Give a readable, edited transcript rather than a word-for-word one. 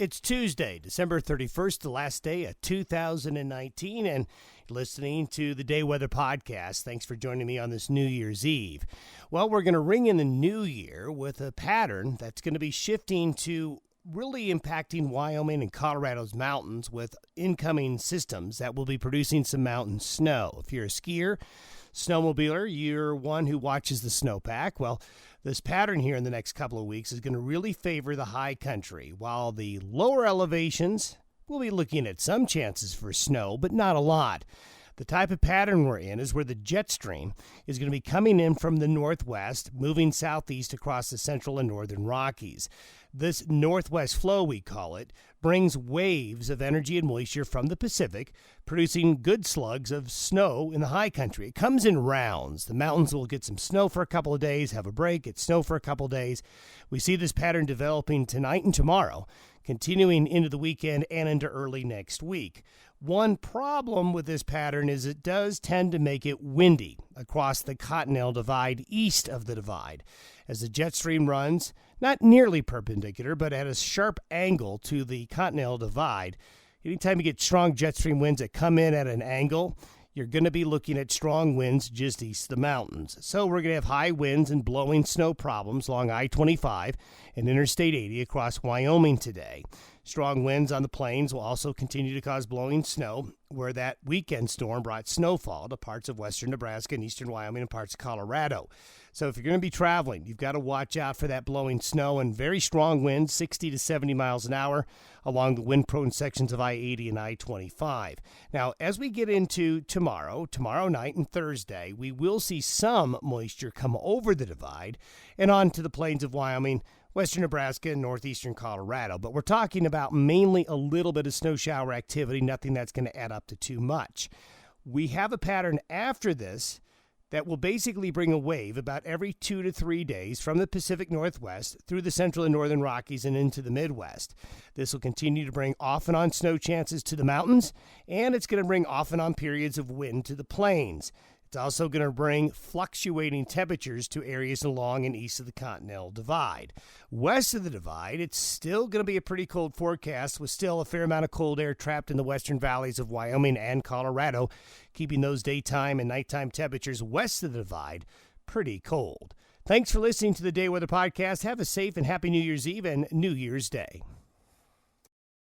It's Tuesday, December 31st, the last day of 2019, and listening to the Day Weather Podcast. Thanks for joining me on this New Year's Eve. Well, we're going to ring in the new year with a pattern that's going to be shifting to really impacting Wyoming and Colorado's mountains with incoming systems that will be producing some mountain snow. If you're a skier, snowmobiler, you're one who watches the snowpack. Well, this pattern here in the next couple of weeks is going to really favor the high country, while the lower elevations will be looking at some chances for snow, but not a lot. The type of pattern we're in is where the jet stream is going to be coming in from the northwest, moving southeast across the central and northern Rockies. This northwest flow, we call it, brings waves of energy and moisture from the Pacific, producing good slugs of snow in the high country. It comes in rounds. The mountains will get some snow for a couple of days, have a break, get snow for a couple of days. We see this pattern developing tonight and tomorrow, continuing into the weekend and into early next week. One problem with this pattern is it does tend to make it windy across the Continental Divide east of the divide, as the jet stream runs not nearly perpendicular, but at a sharp angle to the Continental Divide. Anytime you get strong jet stream winds that come in at an angle, you're going to be looking at strong winds just east of the mountains. So we're going to have high winds and blowing snow problems along I-25 and Interstate 80 across Wyoming today. Strong winds on the plains will also continue to cause blowing snow, where that weekend storm brought snowfall to parts of western Nebraska and eastern Wyoming and parts of Colorado. So if you're going to be traveling, you've got to watch out for that blowing snow and very strong winds, 60 to 70 miles an hour, along the wind-prone sections of I-80 and I-25. Now, as we get into tomorrow night and Thursday, we will see some moisture come over the divide and onto the plains of Wyoming, western Nebraska, and northeastern Colorado. But we're talking about mainly a little bit of snow shower activity, nothing that's going to add up to too much. We have a pattern after this that will basically bring a wave about every 2 to 3 days from the Pacific Northwest through the central and northern Rockies and into the Midwest. This will continue to bring off and on snow chances to the mountains, and it's going to bring off and on periods of wind to the plains. It's also going to bring fluctuating temperatures to areas along and east of the Continental Divide. West of the Divide, it's still going to be a pretty cold forecast with still a fair amount of cold air trapped in the western valleys of Wyoming and Colorado, keeping those daytime and nighttime temperatures west of the Divide pretty cold. Thanks for listening to the Day Weather Podcast. Have a safe and happy New Year's Eve and New Year's Day.